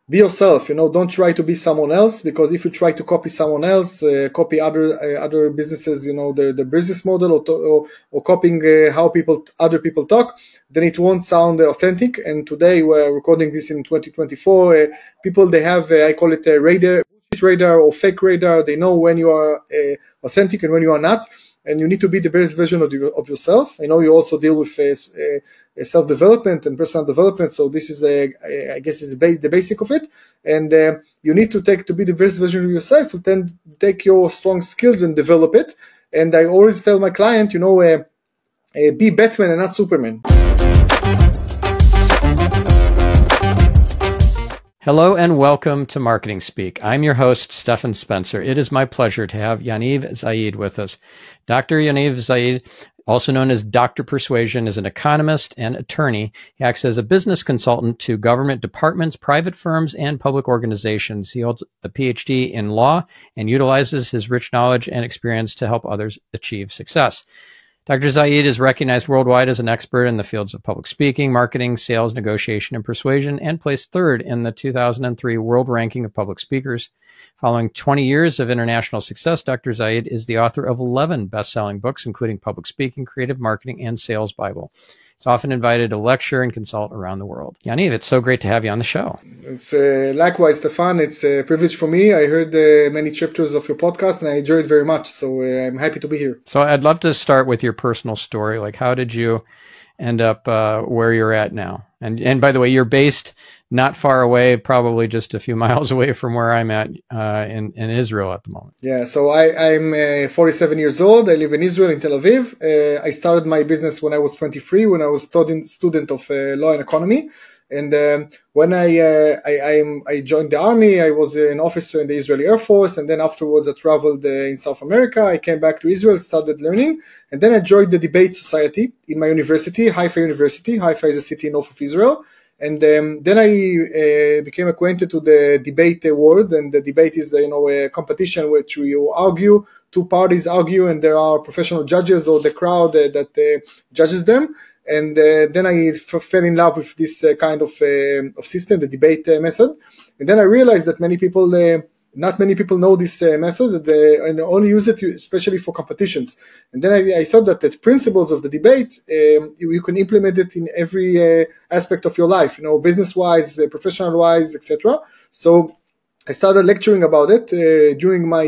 be yourself. Don't try to be someone else, because if you try to copy someone else, copy other businesses, the business model, or copying how other people talk, then it won't sound authentic. And today we're recording this in 2024. People, they have I call it a radar or fake radar. They know when you are authentic and when you are not. And you need to be the best version of yourself. I know you also deal with self-development and personal development, so this is I guess is the basic of it. And you need to be the best version of yourself, and then take your strong skills and develop it. And I always tell my client, be Batman and not Superman. Hello and welcome to Marketing Speak. I'm your host, Stephan Spencer. It is my pleasure to have Yaniv Zaid with us. Dr. Yaniv Zaid, also known as Dr. Persuasion, is an economist and attorney. He acts as a business consultant to government departments, private firms, and public organizations. He holds a PhD in law and utilizes his rich knowledge and experience to help others achieve success. Dr. Zaid is recognized worldwide as an expert in the fields of public speaking, marketing, sales, negotiation, and persuasion, and placed third in the 2003 World Ranking of Public Speakers. Following 20 years of international success, Dr. Zaid is the author of 11 best-selling books, including Public Speaking, Creative Marketing, and Sales Bible. He's often invited to lecture and consult around the world. Yaniv, it's so great to have you on the show. It's likewise, Stephan. It's a privilege for me. I heard many chapters of your podcast and I enjoyed it very much. So I'm happy to be here. So I'd love to start with your personal story. Like, how did you end up where you're at now? And by the way, you're based not far away, probably just a few miles away from where I'm at in Israel at the moment. Yeah, so I'm 47 years old. I live in Israel, in Tel Aviv. I started my business when I was 23, when I was student of law and economy. And when I joined the army, I was an officer in the Israeli Air Force. And then afterwards, I traveled in South America. I came back to Israel, started learning. And then I joined the debate society in my university, Haifa University. Haifa is a city north of Israel. And then I became acquainted to the debate world. And the debate is, a competition which you argue, two parties argue, and there are professional judges or the crowd that judges them. And then I fell in love with this kind of system, the debate method. And then I realized that not many people know this method, and only use it especially for competitions. And then I thought that the principles of the debate, you can implement it in every aspect of your life, business-wise, professional-wise, etc. So I started lecturing about it during my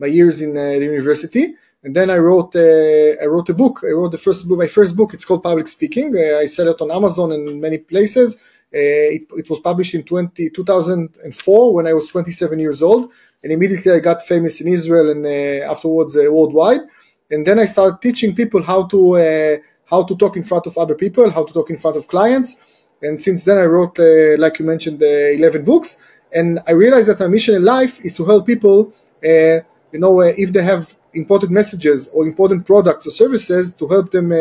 years in the university. And then I wrote a book. I wrote my first book. It's called Public Speaking. I sell it on Amazon and in many places. It was published in 2004 when I was 27 years old. And immediately I got famous in Israel and afterwards worldwide. And then I started teaching people how to talk in front of other people, how to talk in front of clients. And since then I wrote, like you mentioned, 11 books. And I realized that my mission in life is to help people, if they have important messages or important products or services, to help them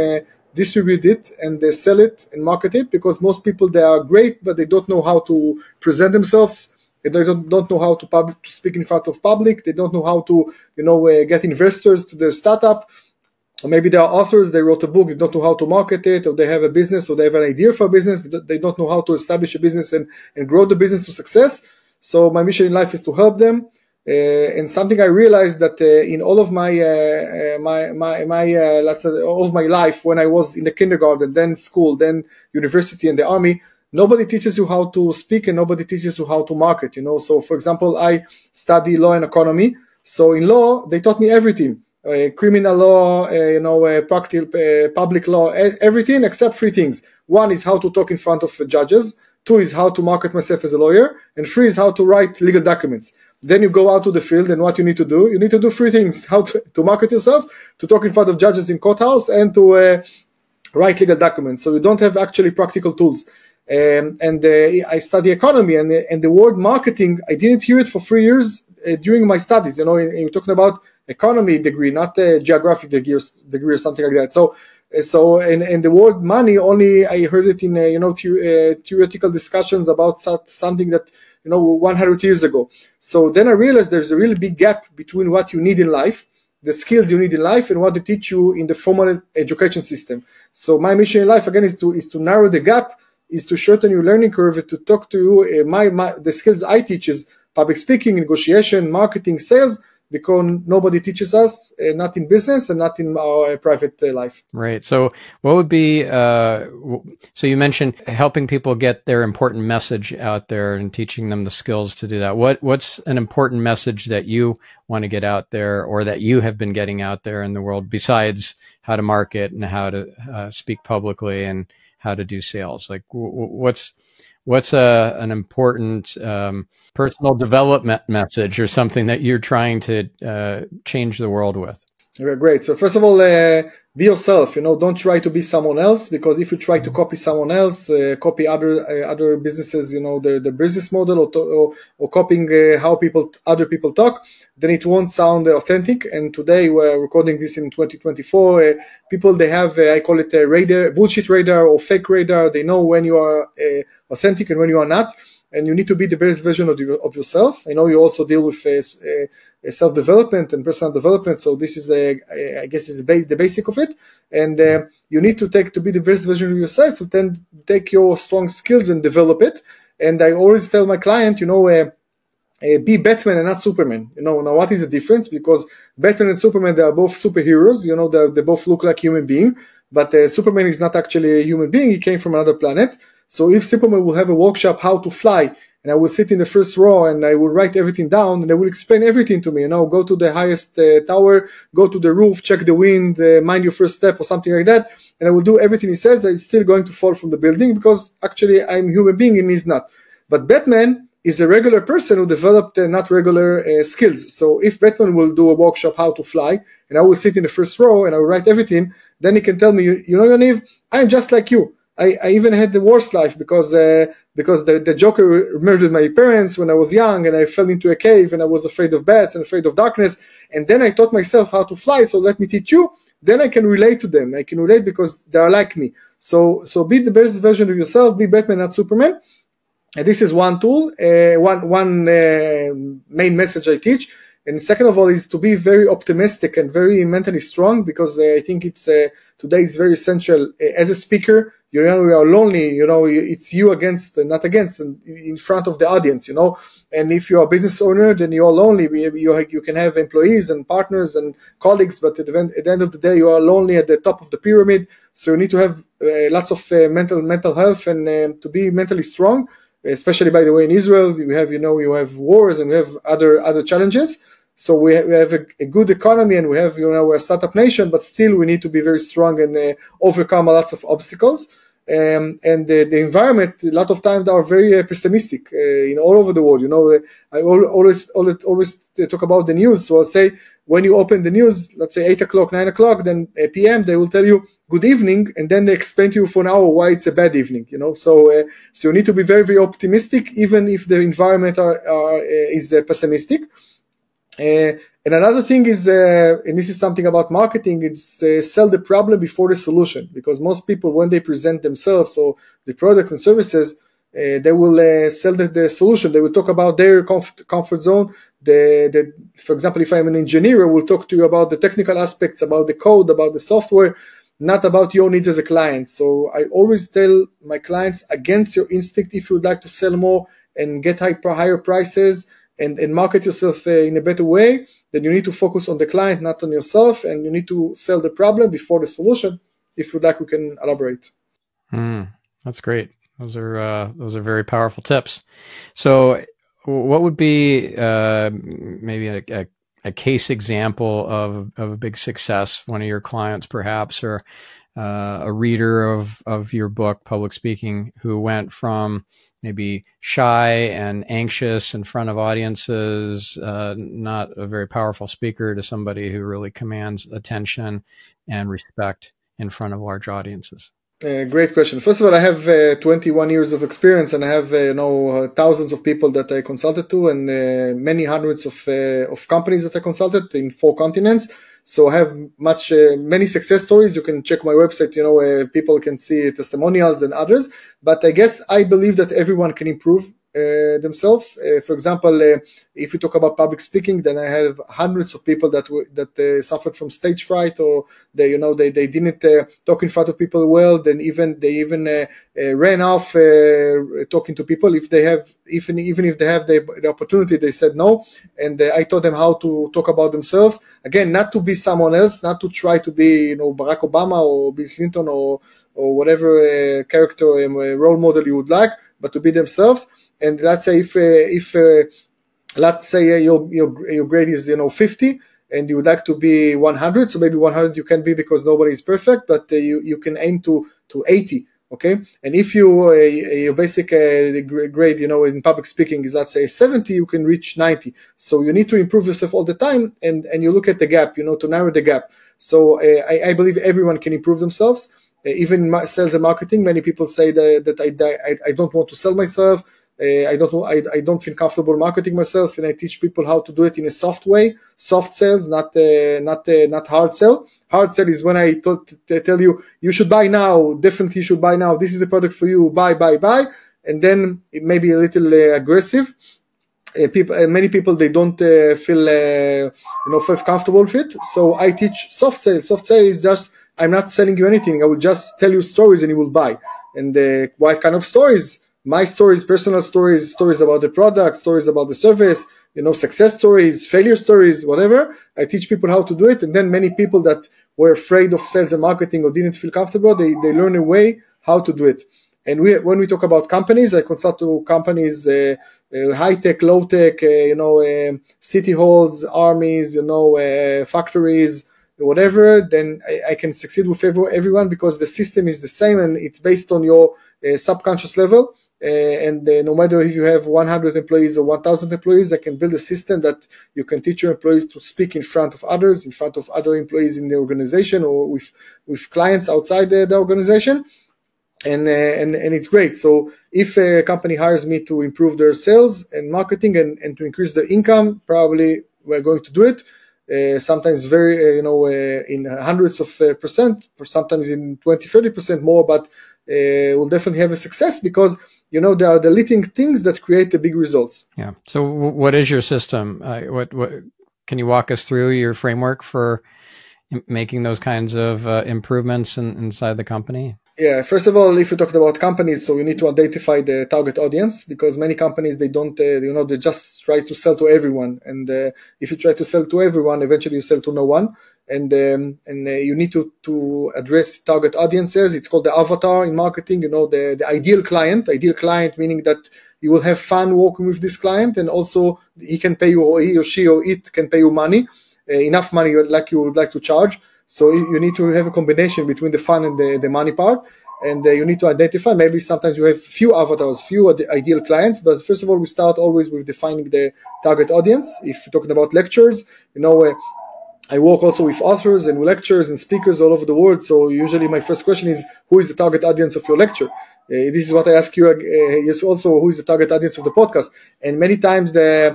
distribute it and sell it and market it, because most people, they are great, but they don't know how to present themselves. They don't know how to speak in front of public. They don't know how to, get investors to their startup. Or maybe they are authors, they wrote a book, they don't know how to market it, or they have a business, or they have an idea for a business. They don't know how to establish a business and grow the business to success. So my mission in life is to help them. And something I realized that in all of my all of my life, when I was in the kindergarten, then school, then university and the army, nobody teaches you how to speak and nobody teaches you how to market. So for example, I study law and economy. So in law, they taught me everything: criminal law, practical public law, everything except three things. One is how to talk in front of judges. Two is how to market myself as a lawyer, and three is how to write legal documents. Then you go out to the field, and what you need to do? You need to do three things: how to market yourself, to talk in front of judges in courthouse, and to write legal documents. So you don't have actually practical tools. I study economy, and the word marketing, I didn't hear it for 3 years during my studies. You're talking about economy degree, not a geographic degree or something like that. So and the word money, only I heard it in theoretical discussions about something that 100 years ago. So then I realized there's a really big gap between what you need in life, the skills you need in life, and what they teach you in the formal education system. So my mission in life, again, is to narrow the gap is to shorten your learning curve, to talk to you. The skills I teach is public speaking, negotiation, marketing, sales, because nobody teaches us, not in business and not in our private life. Right. So what would be, so you mentioned helping people get their important message out there and teaching them the skills to do that. What's an important message that you want to get out there, or that you have been getting out there in the world, besides how to market and how to speak publicly and how to do sales? Like what's an important personal development message, or something that you're trying to change the world with? Okay, great. So first of all, be yourself. Don't try to be someone else, because if you try to copy someone else, copy other businesses, the business model, or copying how other people talk, then it won't sound authentic. And today we're recording this in 2024. People, they have I call it a radar, bullshit radar or fake radar. They know when you are authentic and when you are not. And you need to be the best version of yourself. I know you also deal with self-development and personal development, so this is I guess is the basic of it. And you need to be the best version of yourself, and then take your strong skills and develop it. And I always tell my client, be Batman and not Superman. Now what is the difference? Because Batman and Superman, they are both superheroes. They both look like human beings, but Superman is not actually a human being. He came from another planet. So if Superman will have a workshop how to fly, and I will sit in the first row and I will write everything down, and they will explain everything to me, go to the highest tower, go to the roof, check the wind, mind your first step or something like that, and I will do everything he says. I'm still going to fall from the building, because actually I'm a human being and he's not. But Batman is a regular person who developed not regular skills. So if Batman will do a workshop how to fly, and I will sit in the first row and I will write everything, then he can tell me, Yaniv, I'm just like you. I even had the worst life, because the Joker murdered my parents when I was young, and I fell into a cave, and I was afraid of bats and afraid of darkness. And then I taught myself how to fly, so let me teach you. Then I can relate to them. I can relate because they are like me. So be the best version of yourself. Be Batman, not Superman. And this is one tool, one main message I teach. And second of all is to be very optimistic and very mentally strong, because I think it's today is very essential. As a speaker, we are lonely, it's you against, not against, in front of the audience, And if you're a business owner, then you're lonely. You can have employees and partners and colleagues, but at the end of the day, you are lonely at the top of the pyramid. So you need to have lots of mental health and to be mentally strong. Especially, by the way, in Israel, we have, you have wars and we have other challenges. So we have a good economy, and we have, we're a startup nation, but still we need to be very strong and overcome lots of obstacles. And the environment, a lot of times, are very pessimistic all over the world. I always talk about the news. So I'll say, when you open the news, let's say 8 o'clock, 9 o'clock, then PM, they will tell you good evening, and then they explain to you for an hour why it's a bad evening. So you need to be very, very optimistic, even if the environment is pessimistic. And another thing is, and this is something about marketing, it's sell the problem before the solution, because most people, when they present themselves or the products and services, they will sell the solution. They will talk about their comfort zone. For example, if I'm an engineer, I will talk to you about the technical aspects, about the code, about the software, not about your needs as a client. So I always tell my clients, against your instinct, if you would like to sell more and get higher prices, and market yourself in a better way, then you need to focus on the client, not on yourself, and you need to sell the problem before the solution. If you'd like, we can elaborate. That's great. Those are very powerful tips. So what would be maybe a case example of a big success, one of your clients perhaps, or a reader of your book, Public Speaking, who went from maybe shy and anxious in front of audiences, not a very powerful speaker, to somebody who really commands attention and respect in front of large audiences? Great question. First of all, I have 21 years of experience, and I have thousands of people that I consulted to, and many hundreds of companies that I consulted in 4 continents. So I have many success stories. You can check my website, people can see testimonials and others. But I guess I believe that everyone can improve. themselves. For example, if you talk about public speaking, then I have hundreds of people that suffered from stage fright, or they didn't talk in front of people well. Then they even ran off talking to people. If they have, even if they have the opportunity, they said no. And I taught them how to talk about themselves. Again, not to be someone else, not to try to be Barack Obama or Bill Clinton or whatever character role model you would like, but to be themselves. And let's say if let's say your grade is 50 and you would like to be 100, so maybe 100 you can be because nobody is perfect, but you can aim to 80. Okay, and if your basic grade, in public speaking is, let's say, 70, you can reach 90. So you need to improve yourself all the time, and you look at the gap, to narrow the gap. So I believe everyone can improve themselves. Even in sales and marketing, many people say that I don't want to sell myself. I don't feel comfortable marketing myself, and I teach people how to do it in a soft way, soft sales, not hard sell. Hard sell is when I tell you should buy now, definitely you should buy now. This is the product for you. Buy, and then it may be a little aggressive. Many people they don't feel comfortable with it. So I teach soft sale. Soft sale is just, I'm not selling you anything. I will just tell you stories and you will buy. And what kind of stories? My stories, personal stories, stories about the product, stories about the service, success stories, failure stories, whatever. I teach people how to do it. And then many people that were afraid of sales and marketing or didn't feel comfortable, they learn a way how to do it. And when we talk about companies, I consult to companies, high-tech, low-tech, city halls, armies, factories, whatever, then I can succeed with everyone because the system is the same and it's based on your subconscious level. No matter if you have 100 employees or 1,000 employees, I can build a system that you can teach your employees to speak in front of others, in front of other employees in the organization or with clients outside the organization. And it's great. So if a company hires me to improve their sales and marketing and to increase their income, probably we're going to do it. Sometimes very, in hundreds of percent, or sometimes in 20-30% more, but we'll definitely have a success because there are the little things that create the big results. Yeah. So what is your system? What can you walk us through your framework for making those kinds of improvements inside the company? Yeah. First of all, if you talk about companies, so you need to identify the target audience because many companies, they don't, they just try to sell to everyone. And if you try to sell to everyone, eventually you sell to no one. And you need to address target audiences. It's called the avatar in marketing, the ideal client meaning that you will have fun working with this client, and also he can pay you, or he or she or it can pay you money, enough money like you would like to charge. So you need to have a combination between the fun and the money part, and you need to identify, maybe sometimes you have few avatars, few ideal clients, but first of all, we start always with defining the target audience. If you're talking about lectures, I work also with authors and lecturers and speakers all over the world. So usually my first question is, who is the target audience of your lecture? This is what I ask you. Yes, also, who is the target audience of the podcast? And many times they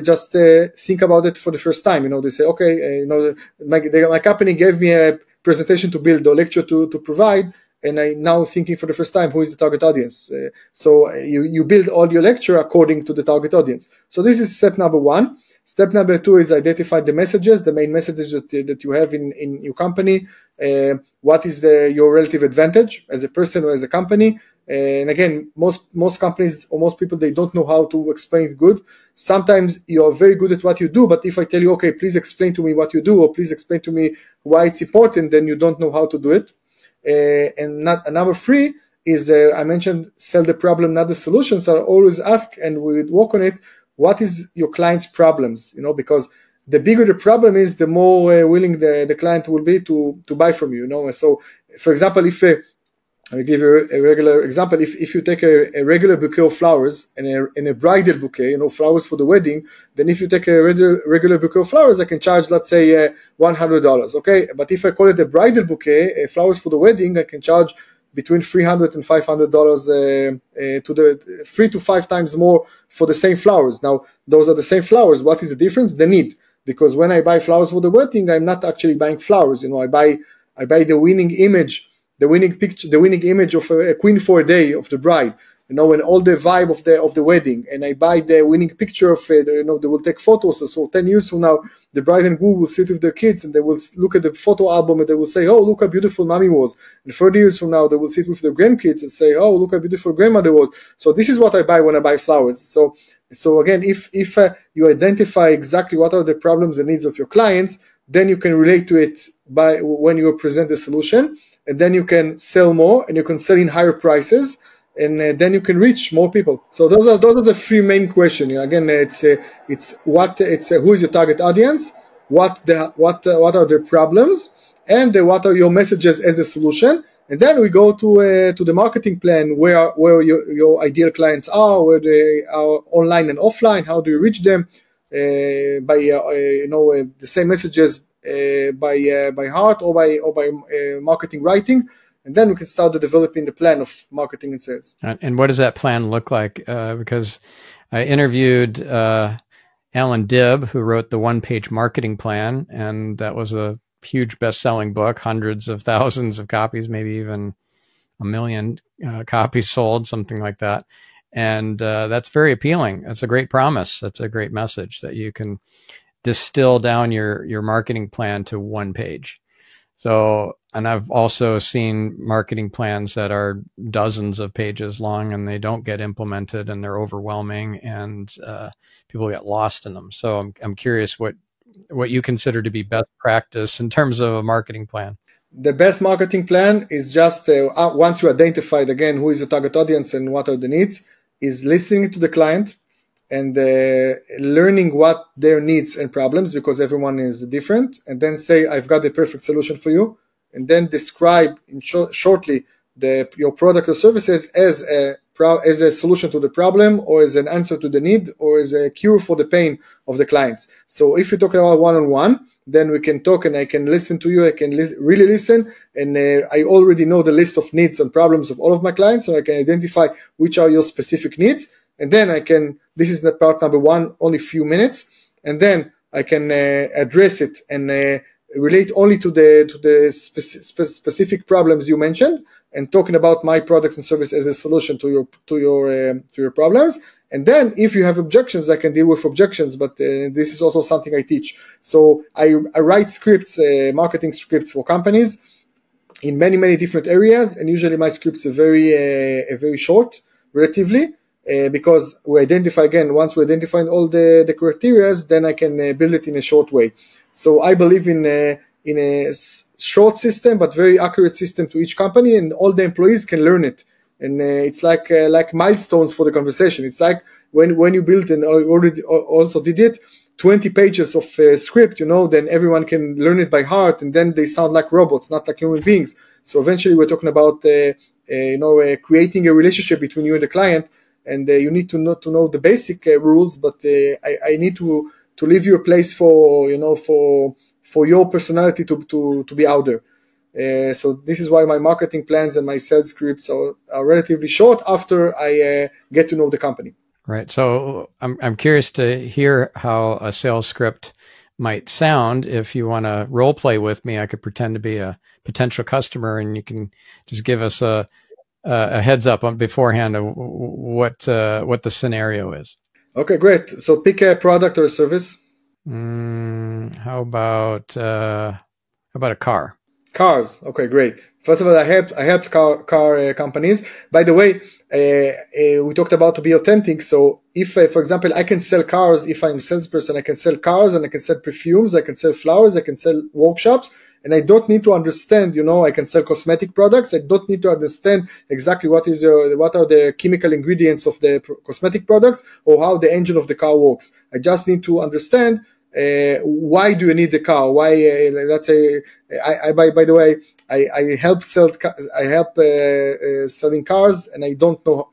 just think about it for the first time. They say, okay, my company gave me a presentation to build or lecture to provide, and I now thinking for the first time, who is the target audience? So you build all your lecture according to the target audience. So this is step number one. Step number two is identify the messages, the main messages that you have in your company. What is your relative advantage as a person or as a company? And again, most companies or most people, they don't know how to explain it good. Sometimes you are very good at what you do, but if I tell you, okay, please explain to me what you do, or please explain to me why it's important, then you don't know how to do it. And number three is, I mentioned, sell the problem, not the solution. So I always ask, and we work on it, what is your client's problems? Because the bigger the problem is, the more willing the client will be to buy from you. So, for example, if I'll give you a regular example. If you take a regular bouquet of flowers and a bridal bouquet, flowers for the wedding, then if you take a regular bouquet of flowers, I can charge, let's say, $100. Okay, but if I call it a bridal bouquet, flowers for the wedding, I can charge between $300 and $500 to the 3 to 5 times more for the same flowers. Now, those are the same flowers. What is the difference? The need. Because when I buy flowers for the wedding, I'm not actually buying flowers. I buy the winning image, the winning picture, the winning image of a queen for a day of the bride. and all the vibe of the wedding, and I buy the winning picture of it, they will take photos. So 10 years from now, the bride and groom will sit with their kids and they will look at the photo album and they will say, oh, look how beautiful mommy was. And 30 years from now, they will sit with their grandkids and say, oh, look how beautiful grandmother was. So this is what I buy when I buy flowers. So again, if you identify exactly what are the problems and needs of your clients, then you can relate to it by when you present the solution, and then you can sell more and you can sell in higher prices, and then you can reach more people. So those are the three main questions. Again, it's who is your target audience, what are their problems, and what are your messages as a solution. And then we go to the marketing plan, where your ideal clients are, where they are online and offline. How do you reach them? By the same messages by heart or by marketing writing. And then we can start developing the plan of marketing and sales. And what does that plan look like? Because I interviewed Alan Dibb, who wrote the one-page marketing plan, and that was a huge best-selling book, hundreds of thousands of copies, maybe even 1 million copies sold, something like that. And that's very appealing. That's a great promise. That's a great message that you can distill down your marketing plan to one page. So, and I've also seen marketing plans that are dozens of pages long and they don't get implemented and they're overwhelming and people get lost in them. So I'm curious what you consider to be best practice in terms of a marketing plan. The best marketing plan is just once you identified again who is your target audience and what are the needs, is listening to the client and learning what their needs and problems, because everyone is different, and then say, I've got the perfect solution for you, and then describe shortly your product or services as a solution to the problem, or as an answer to the need, or as a cure for the pain of the clients. So if you talk about one-on-one, then we can talk and I can listen to you. I can really listen, and I already know the list of needs and problems of all of my clients, so I can identify which are your specific needs. And then I can, this is the part number one, only few minutes, and then I can address it and relate only to the specific problems you mentioned, and talking about my products and services as a solution to your problems. And then if you have objections, I can deal with objections, but this is also something I teach. So I write scripts, marketing scripts for companies in many different areas, and usually my scripts are very short, relatively. Because we identify, again, once we identify all the criteria, then I can build it in a short way. So I believe in a short system, but very accurate system to each company, and all the employees can learn it. And it's like milestones for the conversation. It's like when you build and already also did it, 20 pages of script, then everyone can learn it by heart, and then they sound like robots, not like human beings. So eventually we're talking about creating a relationship between you and the client. And you need to know the basic rules, but I need to leave you a place for your personality to be out there. So this is why my marketing plans and my sales scripts are relatively short after I get to know the company. Right. So I'm curious to hear how a sales script might sound. If you want to role play with me, I could pretend to be a potential customer, and you can just give us a heads up on beforehand of what the scenario is. Okay, great. So pick a product or a service. How about a car? Cars. Okay, great. First of all, I helped car companies. By the way, we talked about to be authentic. So if, for example, I can sell cars, if I'm a salesperson, I can sell cars and I can sell perfumes, I can sell flowers, I can sell workshops. And I don't need to understand, I can sell cosmetic products. I don't need to understand exactly what are the chemical ingredients of the cosmetic products or how the engine of the car works. I just need to understand why do you need the car? Why? Let's say, by the way, I help selling cars, and I don't know.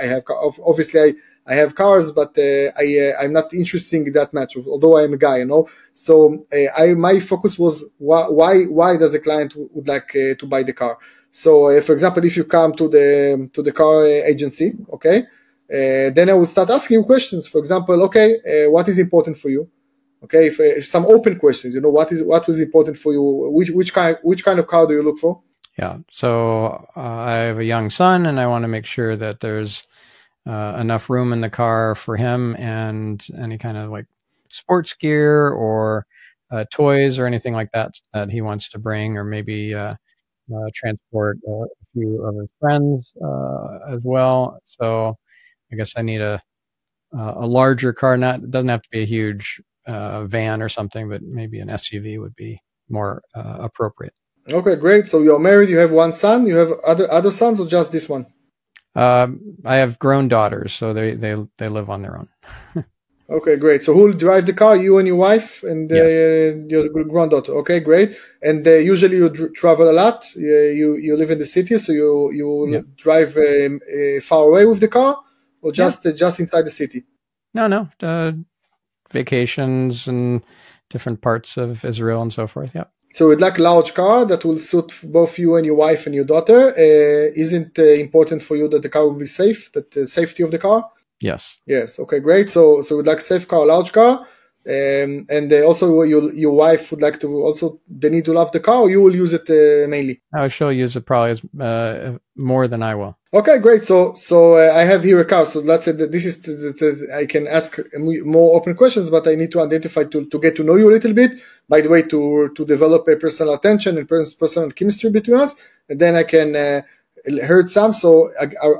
I have obviously I have cars, but I'm not interested in that much, although I'm a guy, So my focus was why does a client would like to buy the car? So for example, if you come to the car agency, okay, then I will start asking you questions. For example, okay, what is important for you? Okay, if some open questions, what was important for you? Which kind of car do you look for? Yeah. So I have a young son, and I want to make sure that there's enough room in the car for him and any kind of like sports gear or toys or anything like that that he wants to bring, or maybe transport a few of his friends as well. So I guess I need a larger car. It doesn't have to be a huge van or something, but maybe an SUV would be more appropriate. Okay, great. So you're married, you have one son, you have other sons, or just this one? I have grown daughters, so they live on their own. Okay, great. So who will drive the car? You and your wife and your granddaughter. Okay, great. And usually you travel a lot. You live in the city, so you drive far away with the car, or just inside the city? No. Vacations and different parts of Israel and so forth. Yeah. So we'd like a large car that will suit both you and your wife and your daughter. Isn't important for you that the car will be safe, that the safety of the car? Yes. Yes. Okay, great. So we'd like a safe car, a large car. And also your wife would like to also, they need to love the car, or you will use it mainly? She'll use it probably more than I will. Okay, great. So I have here a car. So let's say that this is I can ask more open questions, but I need to identify to get to know you a little bit. By the way, to develop a personal attention and personal chemistry between us, and then I can heard some. So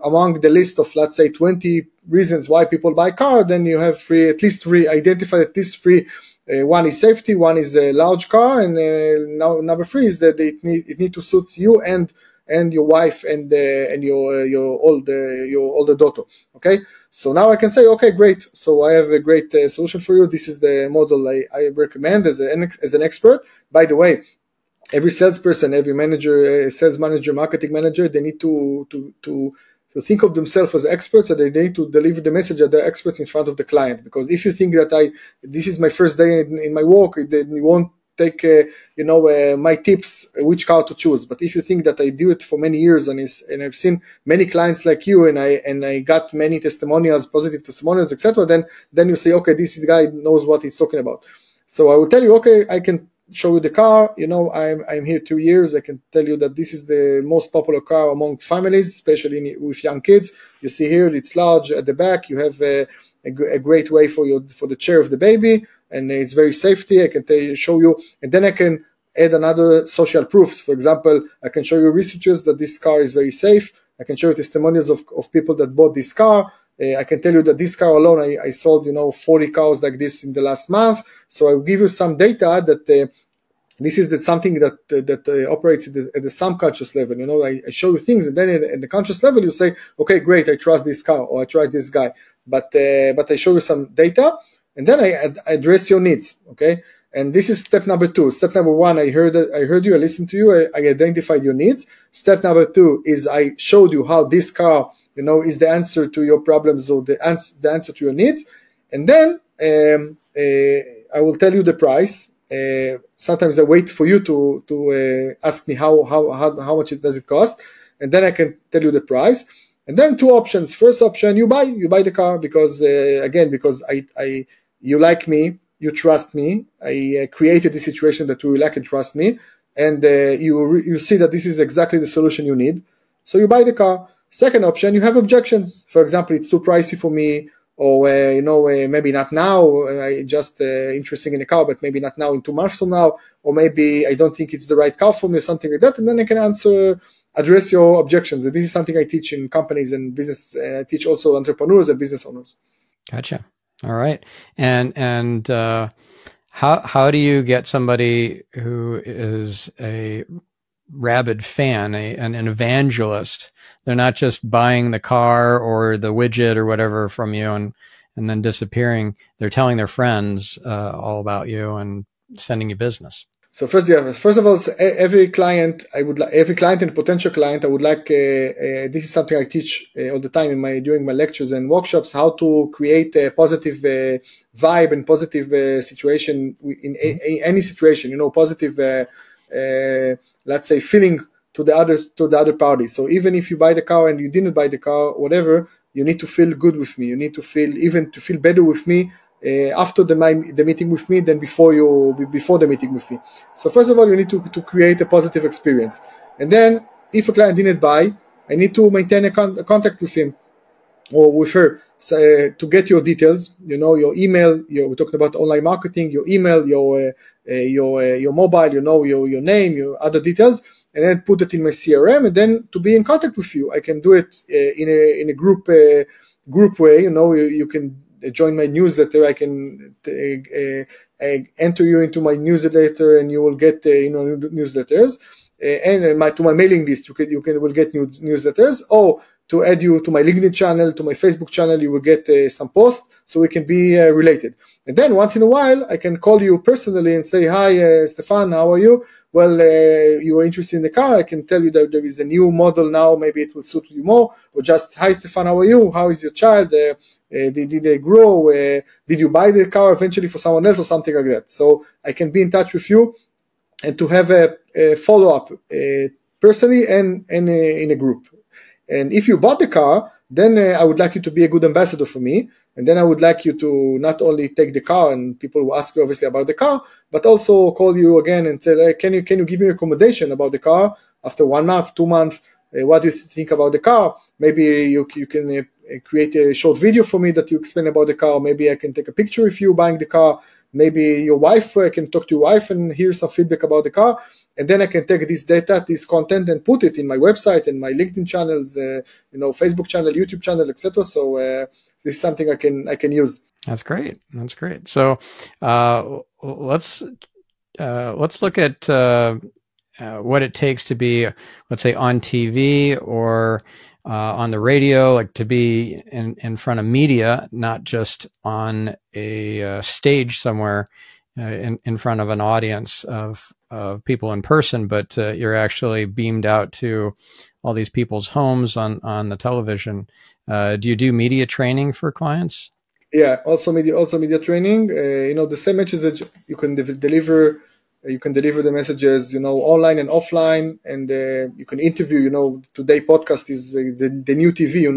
among the list of, let's say, 20 reasons why people buy car, then you have at least three. Identify at least three. One is safety, one is a large car, and now number 3 is that it need to suit you and your wife and your older daughter. Okay, so now I can say, okay, great. So I have a great solution for you. This is the model I recommend as an expert. By the way, every salesperson, every manager, sales manager, marketing manager, they need to think of themselves as experts, and they need to deliver the message that they're experts in front of the client. Because if you think that this is my first day in my work, then you won't take my tips which car to choose. But if you think that I do it for many years and I've seen many clients like you, and I got many testimonials, positive testimonials, etc., then you say, okay, this guy knows what he's talking about. So I will tell you, okay, I can show you the car. I'm here 2 years. I can tell you that this is the most popular car among families, especially with young kids. You see here, it's large at the back. You have a great way for the chair of the baby, and it's very safety. I can show you, and then I can add another social proofs. For example, I can show you researchers that this car is very safe. I can show you testimonials of people that bought this car. I can tell you that this car alone, I sold 40 cars like this in the last month. So I will give you some data that this is something that operates at the subconscious level. I show you things, and then at the conscious level, you say, okay, great, I trust this car, or I trust this guy. But I show you some data, and then I address your needs. Okay, and this is step number 2. Step number 1, I heard you, I listened to you, I identified your needs. Step number 2 is I showed you how this car, is the answer to your problems, or the answer to your needs. And then I will tell you the price. Sometimes I wait for you to ask me how much does it cost, and then I can tell you the price. And then 2 options. First option, you buy the car because you like me, you trust me. I created the situation that you like and trust me, and you see that this is exactly the solution you need, so you buy the car. Second option, you have objections. For example, it's too pricey for me, or maybe not now. I just interested in a car, but maybe not now, in 2 months from now, or maybe I don't think it's the right car for me, or something like that. And then I can address your objections. And this is something I teach in companies and business. I teach also entrepreneurs and business owners. Gotcha. All right. And how do you get somebody who is a rabid fan, an evangelist? They're not just buying the car or the widget or whatever from you and then disappearing. They're telling their friends all about you and sending you business. So first of all, every client and potential client, I would like. This is something I teach all the time during my lectures and workshops. How to create a positive vibe and positive situation in any situation. Positive. Let's say feeling to the other party. So even if you buy the car and you didn't buy the car, whatever, you need to feel good with me. You need to feel better with me after the meeting with me than before the meeting with me. So first of all, you need to create a positive experience. And then if a client didn't buy, I need to maintain a contact with him or with her to get your details, your email, we're talking about online marketing, your email, your mobile, your name, your other details, and then put it in my CRM, and then to be in contact with you. I can do it in a group way. You can join my newsletter. I can enter you into my newsletter, and you will get newsletters, and to my mailing list. You will get newsletters. Or to add you to my LinkedIn channel, to my Facebook channel, you will get some posts, so we can be related. And then once in a while, I can call you personally and say, hi, Stephan, how are you? Well, you are interested in the car. I can tell you that there is a new model now. Maybe it will suit you more. Or just, hi, Stephan, how are you? How is your child? Did they grow? Did you buy the car eventually for someone else or something like that? So I can be in touch with you and to have a follow-up personally and in a group. And if you bought the car, then I would like you to be a good ambassador for me. And then I would like you to not only take the car, and people will ask you obviously about the car, but also call you again and say, hey, can you give me a recommendation about the car after 1 month, 2 months? What do you think about the car? Maybe you can create a short video for me that you explain about the car. Maybe I can take a picture of you buying the car. Maybe your wife, I can talk to your wife and hear some feedback about the car. And then I can take this data, this content, and put it in my website and my LinkedIn channels, Facebook channel, YouTube channel, etc. So this is something I can use. That's great. That's great. So let's look at what it takes to be, let's say, on TV or on the radio, like to be in front of media, not just on a stage somewhere in front of an audience of people in person, but you're actually beamed out to all these people's homes on the television. Do you do media training for clients? Yeah, also media training. The same message you can deliver. You can deliver the messages, online and offline, and you can interview. Today podcast is the new TV.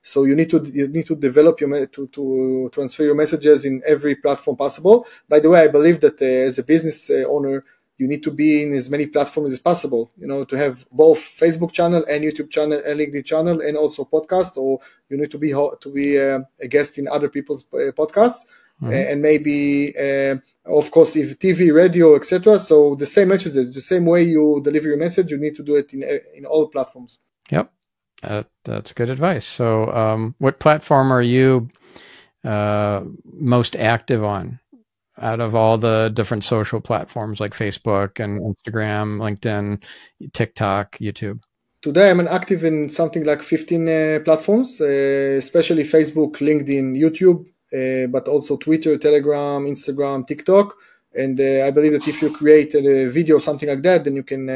So you need to develop to transfer your messages in every platform possible. By the way, I believe that as a business owner, you need to be in as many platforms as possible. To have both Facebook channel and YouTube channel and LinkedIn channel and also podcast, or you need to be a guest in other people's podcasts, and maybe. Of course, if TV, radio, etc. So the same messages, the same way you deliver your message, you need to do it in all platforms. Yep, that's good advice. So, what platform are you most active on out of all the different social platforms like Facebook and Instagram, LinkedIn, TikTok, YouTube? Today, I'm active in something like 15 platforms, especially Facebook, LinkedIn, YouTube. But also Twitter, Telegram, Instagram, TikTok, and I believe that if you create a video or something like that, then you can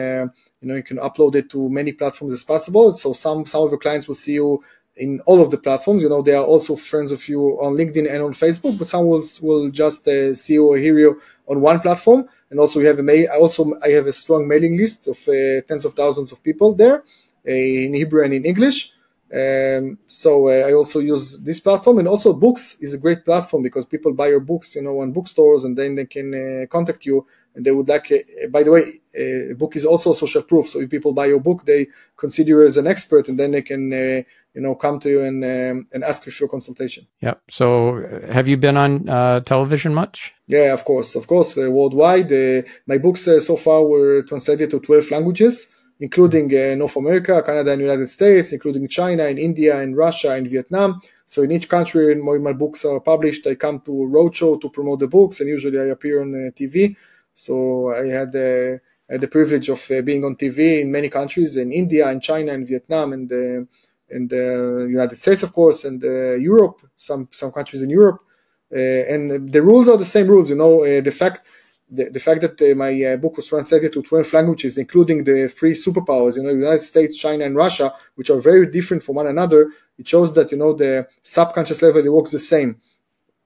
upload it to many platforms as possible. So some of your clients will see you in all of the platforms. They are also friends of you on LinkedIn and on Facebook, but some will just see you or hear you on one platform. And also I have a strong mailing list of tens of thousands of people there in Hebrew and in English. So I also use this platform, and also books is a great platform because people buy your books, on bookstores, and then they can contact you, and they would like. By the way, a book is also social proof. So if people buy your book, they consider you as an expert, and then they can, come to you and ask you for consultation. Yep. So have you been on television much? Yeah, of course, worldwide. My books so far were translated to 12 languages. Including North America, Canada, and United States, including China, and India, and Russia, and Vietnam. So in each country where my books are published, I come to a roadshow to promote the books, and usually I appear on TV. So I had the privilege of being on TV in many countries, in India, and China, and Vietnam, and the United States, of course, and Europe, some countries in Europe. And the rules are the same rules. The fact that my book was translated to 12 languages, including the three superpowers, United States, China, and Russia, which are very different from one another, it shows that, the subconscious level, it works the same.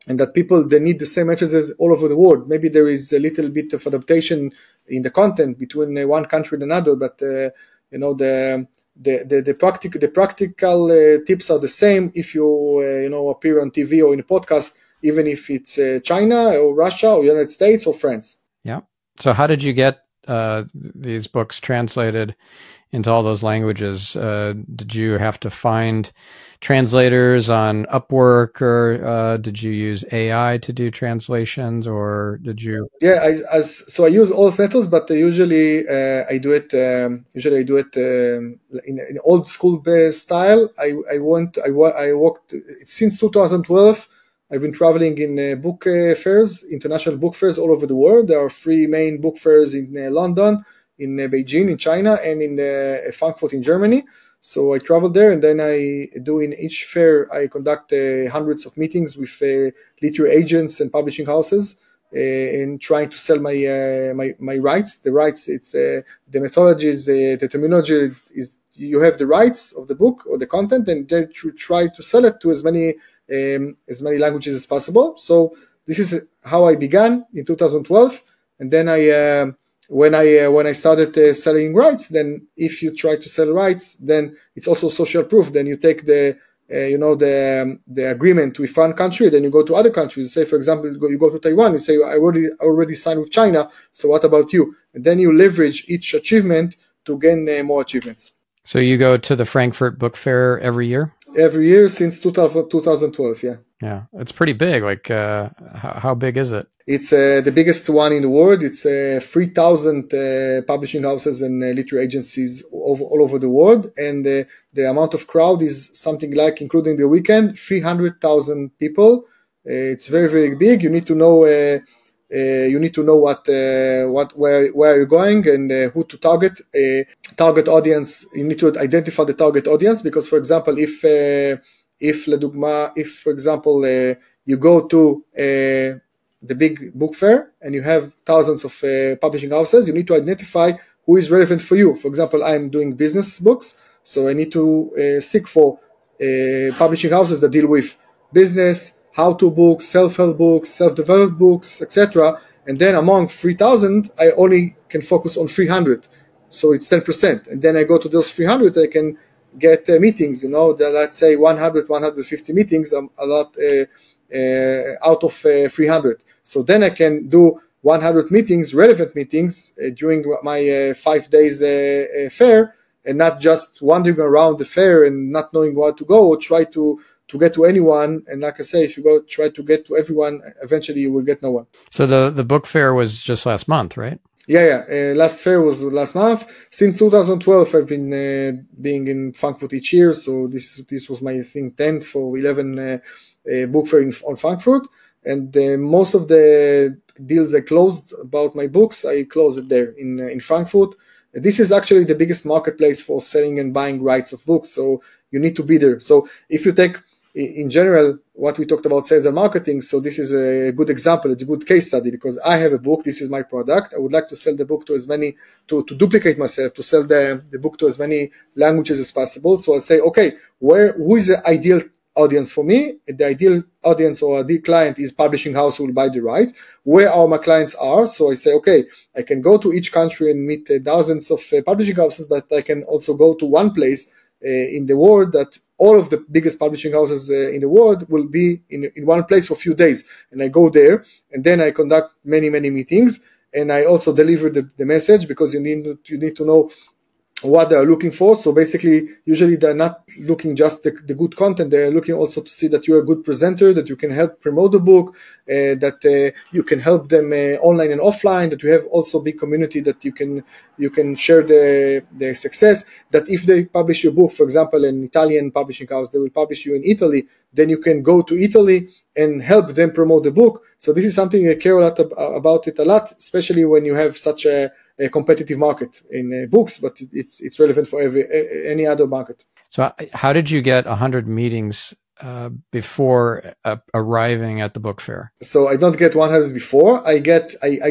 And that people, they need the same messages all over the world. Maybe there is a little bit of adaptation in the content between one country and another, but, the practical tips are the same if you, appear on TV or in a podcast, even if it's China or Russia or United States or France. Yeah. So how did you get these books translated into all those languages? Did you have to find translators on Upwork, or did you use AI to do translations, or did you? Yeah, I use all methods, but usually I do it. In old school style. I worked since 2012. I've been traveling in book fairs, international book fairs all over the world. There are 3 main book fairs in London, in Beijing, in China, and in Frankfurt, in Germany. So I travel there, and then I do in each fair, I conduct hundreds of meetings with literary agents and publishing houses, in trying to sell my rights. The rights, it's the methodology, the terminology is you have the rights of the book or the content, and then you try to sell it to as many languages as possible. So this is how I began in 2012, and then when I started selling rights, then if you try to sell rights, then it's also social proof. Then you take the agreement with one country, then you go to other countries. Say, for example, you go to Taiwan, you say, I already signed with China, so what about you? And then you leverage each achievement to gain more achievements. So you go to the Frankfurt Book Fair every year? Every year since 2012, yeah. Yeah, it's pretty big. Like, how big is it? It's the biggest one in the world. It's 3,000 publishing houses and literary agencies all over the world. And the amount of crowd is something like, including the weekend, 300,000 people. It's very, very big. You need to know where you're going and who to target. Target audience. You need to identify the target audience, because, for example, if for example you go to the big book fair and you have thousands of publishing houses, you need to identify who is relevant for you. For example, I'm doing business books, so I need to seek for publishing houses that deal with business, how-to books, self-help books, self-developed books, etc. And then among 3,000, I only can focus on 300. So it's 10%. And then I go to those 300, I can get meetings, let's say 100, 150 meetings, a lot out of 300. So then I can do 100 meetings, relevant meetings, during my 5 days fair, and not just wandering around the fair and not knowing where to go, or try to get to anyone. And like I say, if you try to get to everyone, eventually you will get no one. So the book fair was just last month, right? Yeah. Last fair was last month. Since 2012, I've been being in Frankfurt each year. So this was my 10th or 11 book fair on Frankfurt. And most of the deals I closed about my books, I closed it there in Frankfurt. This is actually the biggest marketplace for selling and buying rights of books. So you need to be there. So if you take, in general, what we talked about, sales and marketing, so this is a good example, it's a good case study, because I have a book, this is my product. I would like to sell the book to as many, to duplicate myself, to sell the book to as many languages as possible. So I'll say, okay, who is the ideal audience for me? The ideal audience or ideal client is publishing house who will buy the rights. Where all my clients are? So I say, okay, I can go to each country and meet dozens of publishing houses, but I can also go to one place in the world that all of the biggest publishing houses in the world will be in one place for a few days. And I go there, and then I conduct many, many meetings. And I also deliver the message, because you need to know what they are looking for. So basically, usually they're not looking just the good content. They're looking also to see that you're a good presenter, that you can help promote the book, that you can help them online and offline, that you have also a big community that you can share the success, that if they publish your book, for example, an Italian publishing house, they will publish you in Italy, then you can go to Italy and help them promote the book. So this is something I care about it a lot, especially when you have such a competitive market in books, but it's relevant for any other market. So how did you get 100 meetings before arriving at the book fair? So I don't get 100 before. I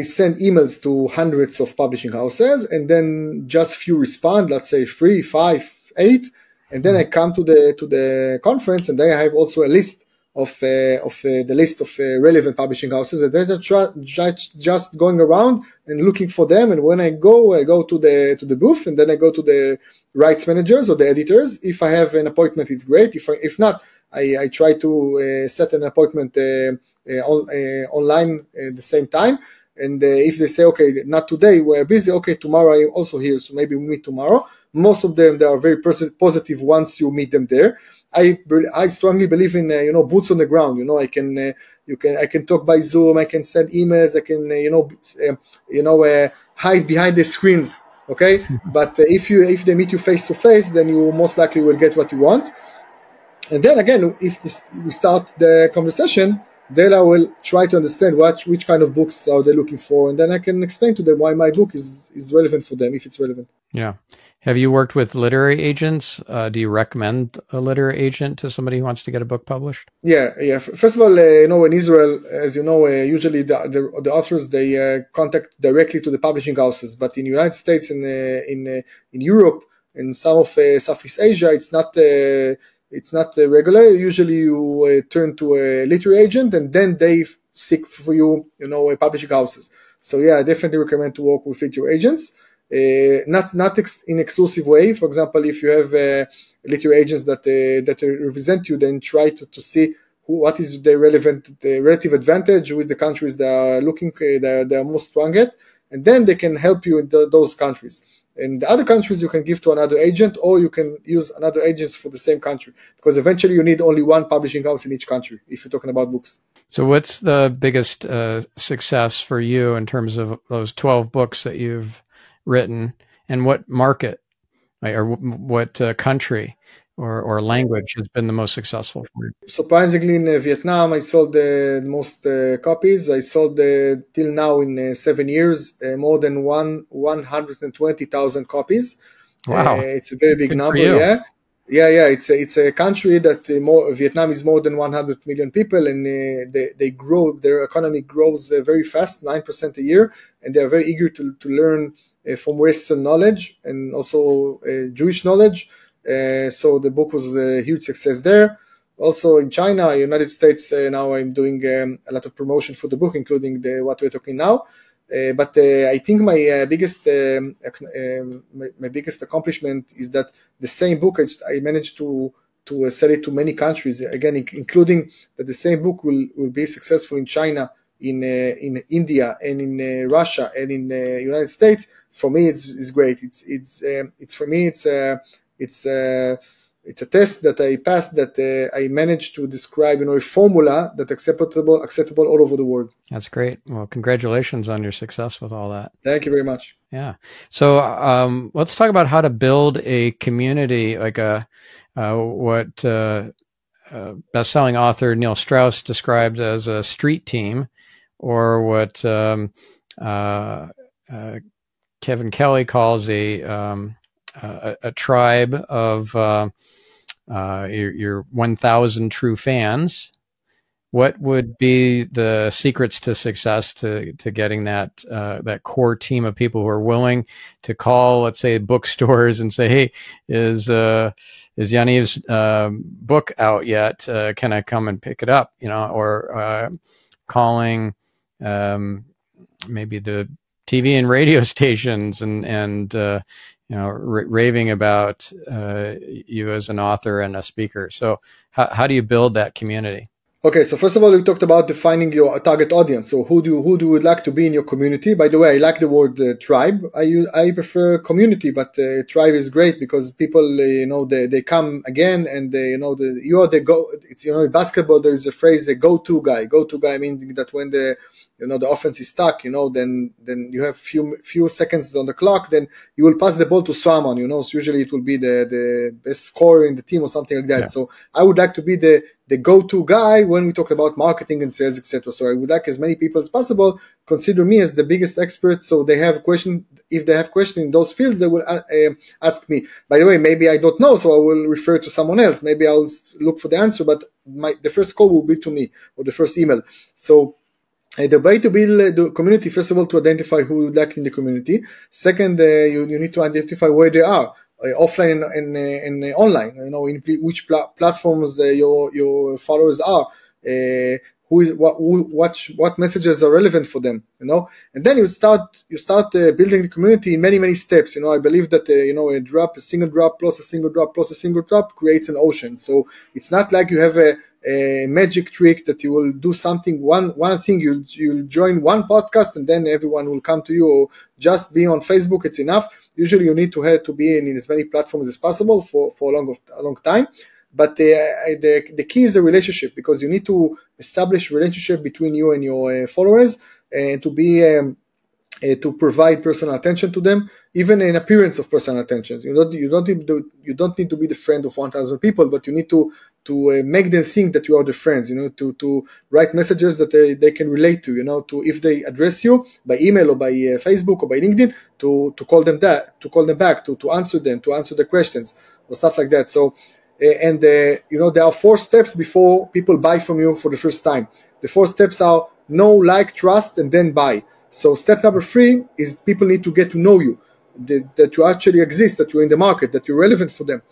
send emails to hundreds of publishing houses, and then just few respond, let's say 3, 5, 8, and then I come to the conference, and then I have also a list of the list of relevant publishing houses, and then just going around and looking for them. And when I go to the booth, and then I go to the rights managers or the editors. If I have an appointment, it's great. If not, I try to set an appointment online at the same time. And if they say, okay, not today, we're busy, okay, tomorrow I'm also here, so maybe we meet tomorrow. Most of them, they are very positive once you meet them there. I strongly believe in boots on the ground. I can talk by Zoom, I can send emails, I can hide behind the screens. Okay, but if they meet you face to face, then you most likely will get what you want. And then again, if we start the conversation, then I will try to understand which kind of books are they looking for, and then I can explain to them why my book is relevant for them, if it's relevant. Yeah. Have you worked with literary agents? Do you recommend a literary agent to somebody who wants to get a book published? Yeah. First of all, in Israel, as you know, usually the authors, they contact directly to the publishing houses. But in the United States and in Europe and some of Southeast Asia, it's not regular. Usually you turn to a literary agent and then they seek for you, publishing houses. So yeah, I definitely recommend to work with literary agents. Not in exclusive way. For example, if you have literary agents that represent you, then try to see what is the relative advantage with the countries that are looking they are most strong at, and then they can help you in those countries. And the other countries you can give to another agent, or you can use another agents for the same country, because eventually you need only one publishing house in each country if you're talking about books. So what's the biggest success for you in terms of those 12 books that you've written, and what market, or what country or language has been the most successful for you? Surprisingly, in Vietnam, I sold the most copies. I sold till now in 7 years more than 120,000 copies. Wow, it's a very big Good number. for you. Yeah. It's a country that Vietnam is more than 100 million people, and they grow. Their economy grows very fast, 9% a year, and they are very eager to learn from Western knowledge and also Jewish knowledge. So the book was a huge success there. Also in China, United States, now I'm doing a lot of promotion for the book, including what we're talking now. But I think my biggest accomplishment is that the same book I managed to sell it to many countries. Again, including that the same book will be successful in China, in India, and in Russia, and in the United States. For me, it's great. It's a test that I passed, that I managed to describe, a formula that acceptable all over the world. That's great. Well, congratulations on your success with all that. Thank you very much. Yeah. So let's talk about how to build a community, like what best-selling author Neil Strauss described as a street team, or what Kevin Kelly calls a tribe of your 1,000 true fans. What would be the secrets to success to getting that core team of people who are willing to call, let's say, bookstores and say, "Hey, is Yaniv's book out yet? Can I come and pick it up?" Or calling maybe the TV and radio stations and raving about you as an author and a speaker. So how do you build that community? Okay, so first of all, we talked about defining your target audience. So who do you would like to be in your community? By the way, I like the word tribe. I prefer community, but tribe is great because people, they come again, and you are the go. It's in basketball there is a phrase, a go-to guy. Go-to guy meaning that when the offense is stuck, then you have few seconds on the clock, then you will pass the ball to someone, so usually it will be the best scorer in the team or something like that. Yeah. So I would like to be the go-to guy when we talk about marketing and sales, etc. So I would like as many people as possible consider me as the biggest expert. So they have a question. If they have questions in those fields, they will ask me. By the way, maybe I don't know, so I will refer to someone else. Maybe I'll look for the answer, but the first call will be to me, or the first email. So the way to build the community, first of all, to identify who you like in the community. Second, you need to identify where they are, offline and online. In which platforms your followers are, what messages are relevant for them. And then you start building the community in many steps. I believe that a single drop plus a single drop plus a single drop creates an ocean. So it's not like you have a a magic trick that you will do something, one thing, you'll join one podcast and then everyone will come to you, or just being on Facebook, it's enough. Usually you need to have to be in as many platforms as possible for a long time. But the key is a relationship, because you need to establish a relationship between you and your followers, and to be to provide personal attention to them, even an appearance of personal attention. You don't need to be the friend of 1,000 people, but you need to make them think that you are their friends. To write messages that they can relate to. To if they address you by email or by Facebook or by LinkedIn, to call them back, to answer them, to answer the questions or stuff like that. So. And there are 4 steps before people buy from you for the first time. The 4 steps are know, like, trust, and then buy. So step number 3 is people need to get to know you, that you actually exist, that you're in the market, that you're relevant for them.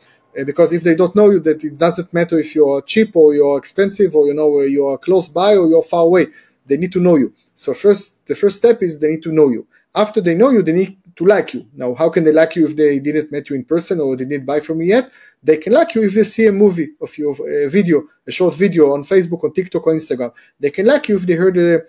Because if they don't know you, that it doesn't matter if you're cheap or you're expensive, or you're close by or you're far away. They need to know you. So the first step is they need to know you. After they know you, they need to like you. Now, how can they like you if they didn't meet you in person or they didn't buy from you yet? They can like you if they see a movie of you, a short video on Facebook, on TikTok, or Instagram. They can like you if they heard a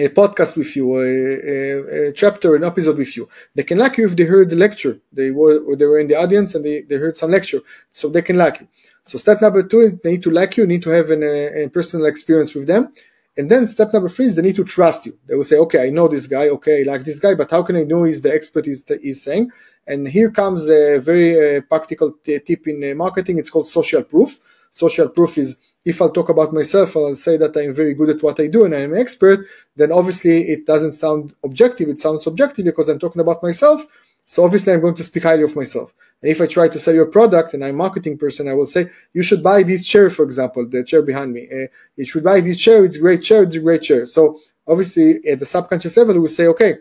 podcast with you, a chapter, an episode with you. They can like you if they heard the lecture. They were in the audience and they heard some lecture, so they can like you. So step number 2 is they need to like you, need to have a personal experience with them. And then step number 3 is they need to trust you. They will say, okay, I know this guy, okay, I like this guy, but how can I know he's the expert he's saying? And here comes a very practical tip in marketing. It's called social proof. Social proof is, if I'll talk about myself, I'll say that I'm very good at what I do and I'm an expert, then obviously it doesn't sound objective, it sounds subjective because I'm talking about myself. So obviously I'm going to speak highly of myself. And if I try to sell you a product and I'm a marketing person, I will say, you should buy this chair, for example, the chair behind me. You should buy this chair, it's a great chair, it's a great chair. So obviously at the subconscious level, we will say, okay,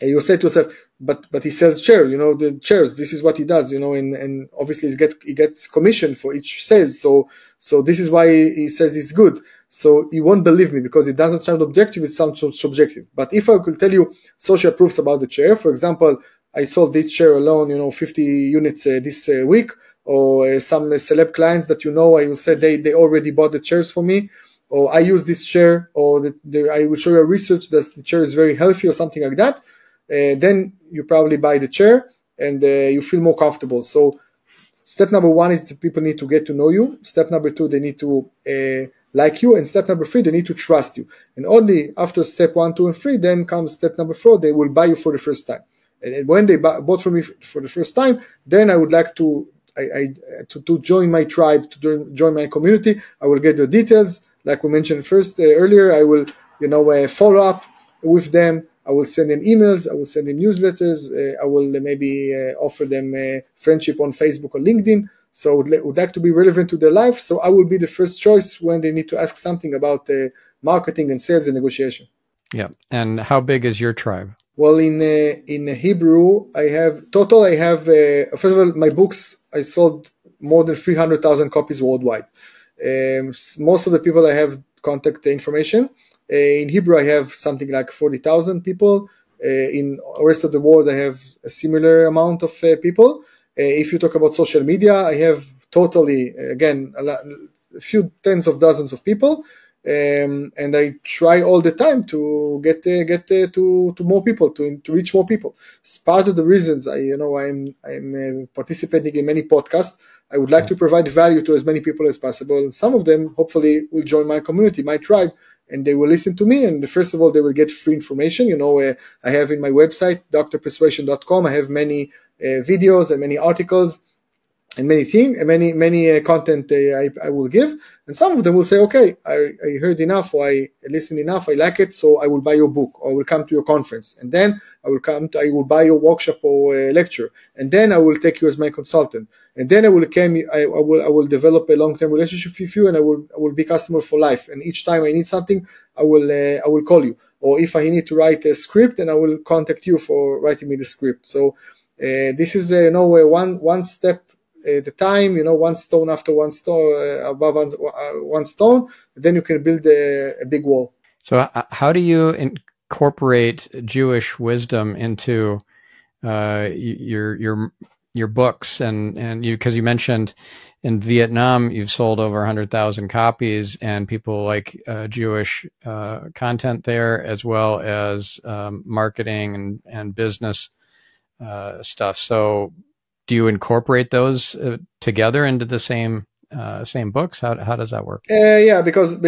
you'll say to yourself, but he sells chairs, the chairs, this is what he does, and obviously he gets commission for each sales. So this is why he says it's good. So you won't believe me because it doesn't sound objective, it sounds subjective. But if I could tell you social proofs about the chair, for example, I sold this chair alone, 50 units this week, or some celeb clients that I will say they already bought the chairs for me, or I use this chair, or I will show you research that the chair is very healthy or something like that. Then you probably buy the chair and you feel more comfortable. So step number 1 is that people need to get to know you. Step number 2, they need to like you. And step number 3, they need to trust you. And only after step 1, 2, and 3, then comes step number 4, they will buy you for the first time. And when they bought from me for the first time, then I would like to join my tribe, to join my community. I will get the details. Like we mentioned earlier, I will follow up with them. I will send them emails. I will send them newsletters. I will maybe offer them friendship on Facebook or LinkedIn. So I would like to be relevant to their life. So I will be the first choice when they need to ask something about marketing and sales and negotiation. Yeah. And how big is your tribe? Well, in Hebrew, I have first of all, my books, I sold more than 300,000 copies worldwide. Most of the people I have contact information. In Hebrew, I have something like 40,000 people. In the rest of the world, I have a similar amount of people. If you talk about social media, I have totally, again, a few tens of dozens of people. And I try all the time to get to more people, to reach more people. It's part of the reasons I'm participating in many podcasts. I would like to provide value to as many people as possible. And some of them hopefully will join my community, my tribe, and they will listen to me. And first of all, they will get free information. I have in my website, drpersuasion.com, I have many videos and many articles and many things, many content I will give. And some of them will say, okay, I heard enough, or I listened enough, I like it, so I will buy your book, or I will come to your conference. And then I will buy your workshop or lecture. And then I will take you as my consultant. And then I will develop a long-term relationship with you, and I will be customer for life. And each time I need something, I will call you. Or if I need to write a script, then I will contact you for writing me the script. So this is one step at a time, one stone after one stone, above one stone, then you can build a big wall. So how do you incorporate Jewish wisdom into your your books and you, because you mentioned in Vietnam, you've sold over 100,000 copies, and people like Jewish content there, as well as marketing and business stuff. So do you incorporate those together into the same books? How does that work? Yeah, because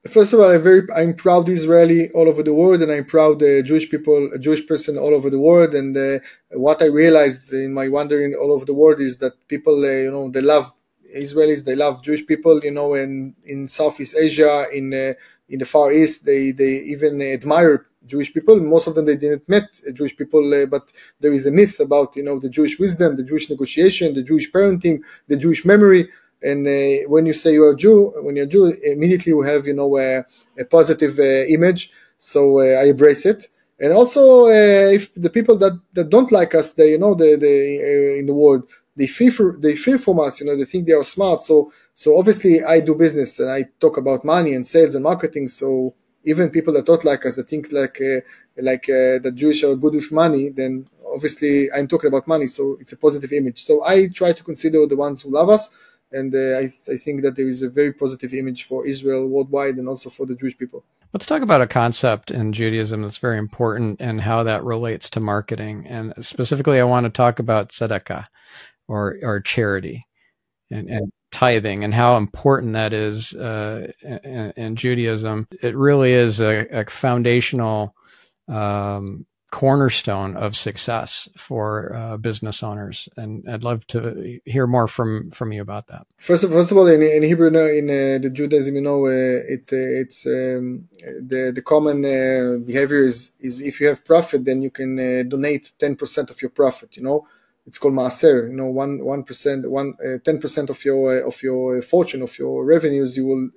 first of all, I'm proud Israeli all over the world, and I'm proud Jewish people, a Jewish person all over the world. And what I realized in my wandering all over the world is that people, they love Israelis, they love Jewish people, and in Southeast Asia, in the Far East, they even admire Jewish people. Most of them, they didn't met Jewish people, but there is a myth about, the Jewish wisdom, the Jewish negotiation, the Jewish parenting, the Jewish memory. And when you say you're a Jew, immediately you have, a positive image. So I embrace it. And also, if the people that don't like us, they, in the world, they fear from us, they think they are smart. So obviously I do business and I talk about money and sales and marketing. So even people that don't like us, that think like that Jewish are good with money, then obviously I'm talking about money. So it's a positive image. So I try to consider the ones who love us. And I think that there is a very positive image for Israel worldwide and also for the Jewish people. Let's talk about a concept in Judaism that's very important and how that relates to marketing. And specifically, I want to talk about tzedakah, or charity, and tithing, and how important that is in Judaism. It really is a foundational cornerstone of success for business owners, and I'd love to hear more from you about that. First of all, in Hebrew, in the Judaism, it's the common behavior is if you have profit, then you can donate 10% of your profit. It's called maaser. 10% of your fortune, of your revenues, you will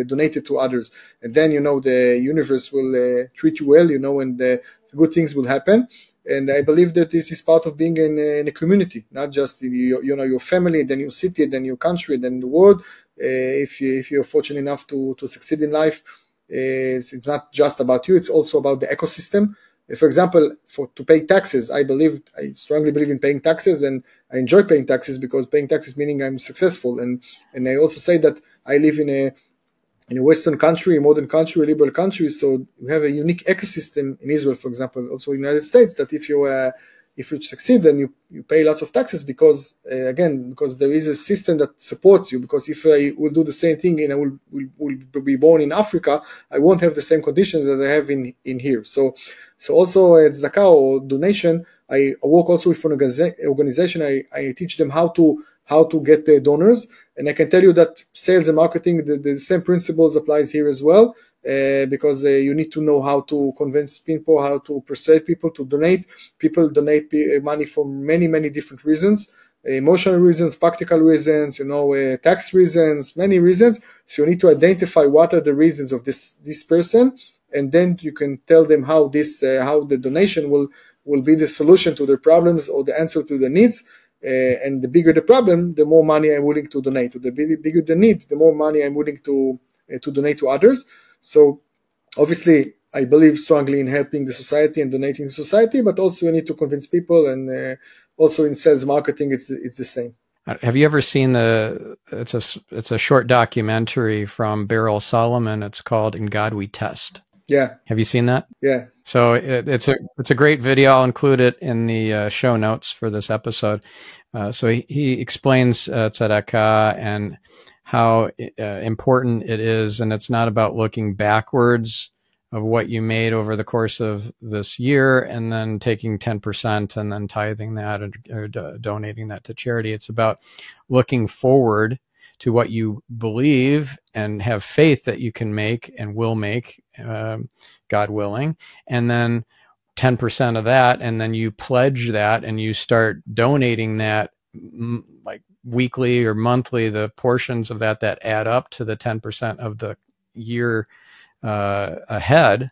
donate it to others, and then the universe will treat you well. And good things will happen. And I believe that this is part of being in a community, not just your family, then your city, then your country, then the world. If you're fortunate enough to succeed in life, it's not just about you; it's also about the ecosystem. For example, to pay taxes, I strongly believe in paying taxes, and I enjoy paying taxes because paying taxes meaning I'm successful. And I also say that I live in a Western country, a modern country, a liberal country, so we have a unique ecosystem in Israel, for example, also in the United States, that if you succeed, then you pay lots of taxes because there is a system that supports you. Because if I will do the same thing and I will be born in Africa, I won't have the same conditions that I have in here. So also tzedakah or donation, I work also with an organization. I teach them how to get donors. And I can tell you that sales and marketing, the same principles applies here as well, because you need to know how to convince people, how to persuade people to donate. People donate money for many, many different reasons, emotional reasons, practical reasons, tax reasons, many reasons. So you need to identify what are the reasons of this person, and then you can tell them how the donation will be the solution to their problems or the answer to their needs. And the bigger the problem, the more money I'm willing to donate. The bigger the need, the more money I'm willing to donate to others. So obviously, I believe strongly in helping the society and donating to society, but also you need to convince people, and also in sales marketing, it's the same. Have you ever seen it's a short documentary from Beryl Solomon. It's called "In God We Test." Yeah. Have you seen that? Yeah. So it's a great video. I'll include it in the show notes for this episode. So he explains tzedakah and how important it is, and it's not about looking backwards of what you made over the course of this year and then taking 10% and then tithing that or donating that to charity. It's about looking forward to what you believe and have faith that you can make and will make, God willing, and then 10% of that, and then you pledge that and you start donating that like weekly or monthly, the portions of that add up to the 10% of the year ahead.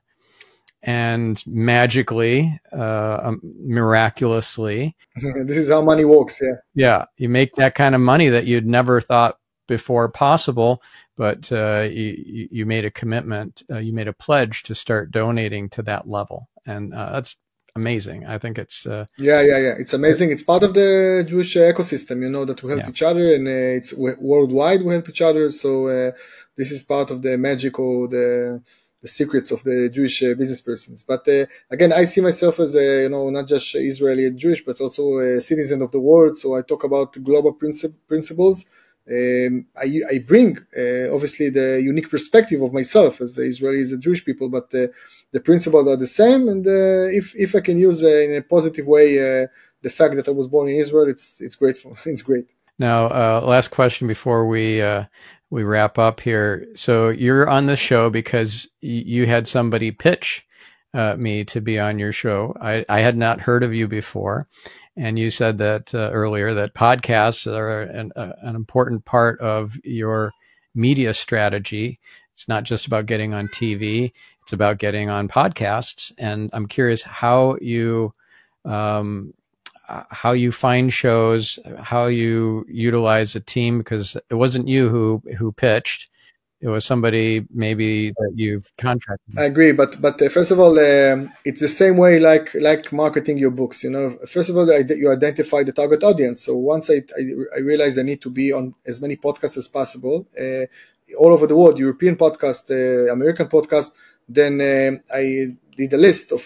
And magically, miraculously, this is how money works. Yeah, you make that kind of money that you'd never thought before possible, but you made a commitment, you made a pledge to start donating to that level. And amazing. I think it's yeah. It's amazing. It's part of the Jewish ecosystem, that we help each other, and it's worldwide. We help each other. So this is part of the magic or the secrets of the Jewish business persons. But again, I see myself as not just Israeli and Jewish, but also a citizen of the world. So I talk about global principles. I bring obviously the unique perspective of myself as the Israelis and Jewish people, but the principles are the same. And if I can use in a positive way the fact that I was born in Israel, it's grateful. It's great. Now, last question before we wrap up here. So you're on the show because you had somebody pitch me to be on your show. I had not heard of you before. And you said that earlier that podcasts are an important part of your media strategy. It's not just about getting on TV. It's about getting on podcasts. And I'm curious how you find shows, how you utilize a team, because it wasn't you who pitched. It was somebody maybe that you've contracted. I agree, but first of all, it's the same way like marketing your books. First of all, you identify the target audience. So once I realized I need to be on as many podcasts as possible, all over the world, European podcast, American podcast. Then I did a list of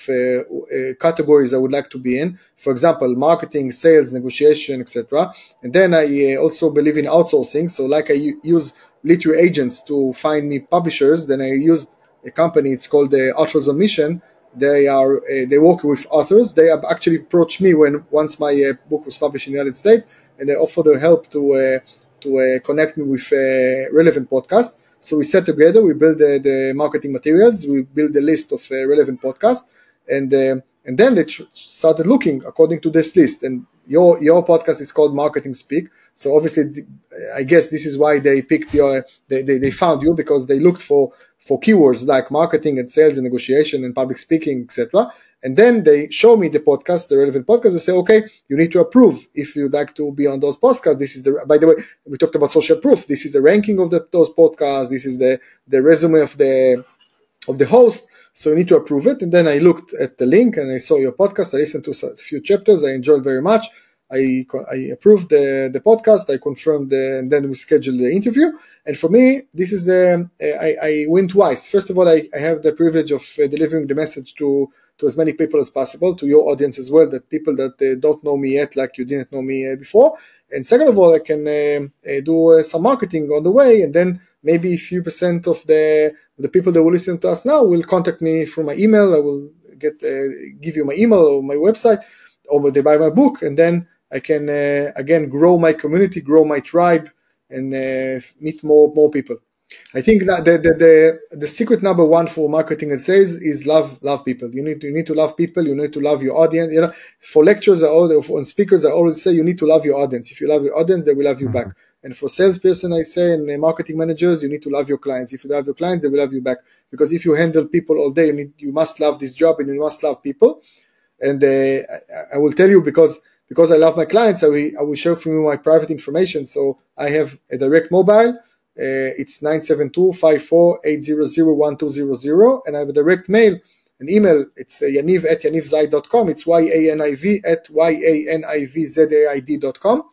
categories I would like to be in. For example, marketing, sales, negotiation, etc. And then I also believe in outsourcing. So like I use literary agents to find me publishers. Then I used a company. It's called the Authors on Mission. They work with authors. They have actually approached me once my book was published in the United States, and they offer their help to connect me with relevant podcasts. So we sat together, we build the marketing materials, we build a list of relevant podcasts, and then they started looking according to this list. And your podcast is called Marketing Speak. So obviously, I guess this is why they picked they found you, because they looked for keywords like marketing and sales and negotiation and public speaking, etc. And then they show me the podcast, the relevant podcast. They say, okay, you need to approve if you'd like to be on those podcasts. This is by the way, we talked about social proof. This is the ranking of those podcasts. This is the resume of the host. So you need to approve it. And then I looked at the link and I saw your podcast. I listened to a few chapters. I enjoyed very much. I approved the podcast. I confirmed, and then we scheduled the interview. And for me, this is I win twice. First of all, I have the privilege of delivering the message to as many people as possible, to your audience as well, that people that don't know me yet, like you didn't know me before. And second of all, I can do some marketing on the way, and then maybe a few percent of the people that will listen to us now will contact me through my email. I will give you my email or my website, or they buy my book, and then I can again grow my community, grow my tribe, and meet more people. I think that the secret number one for marketing and sales is love people. You need to love people. You need to love your audience. For lectures on speakers, I always say you need to love your audience. If you love your audience, they will love you back. And for salesperson, I say, and marketing managers, you need to love your clients. If you love your clients, they will love you back. Because if you handle people all day, you must love this job, and you must love people. And I will tell you, because I love my clients, I will share from you my private information. So I have a direct mobile. It's 972-54-800-1200. And I have a direct mail, an email. It's yaniv@yanivzaid.com. It's YANIV@yanivzaid.com.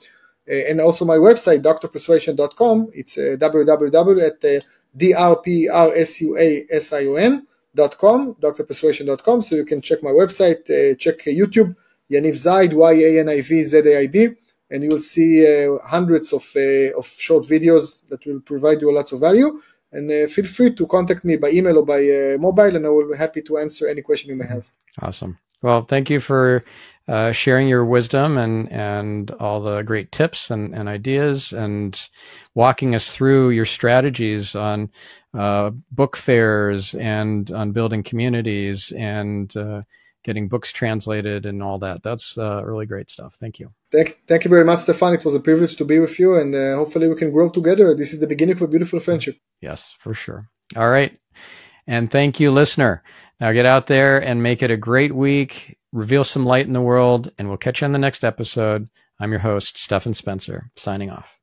And also my website, drpersuasion.com. It's www.drpersuasion.com, drpersuasion.com. So you can check my website, check YouTube, Yaniv Zaid, YANIV-ZAID, and you will see hundreds of short videos that will provide you lots of value. And feel free to contact me by email or by mobile, and I will be happy to answer any question you may have. Awesome. Well, thank you for sharing your wisdom and all the great tips and ideas, and walking us through your strategies on book fairs and on building communities and getting books translated and all that. That's really great stuff. Thank you. Thank you very much, Stephan. It was a privilege to be with you, and hopefully we can grow together. This is the beginning of a beautiful friendship. Yes, for sure. All right. And thank you, listener. Now get out there and make it a great week. Reveal some light in the world, and we'll catch you on the next episode. I'm your host, Stephan Spencer, signing off.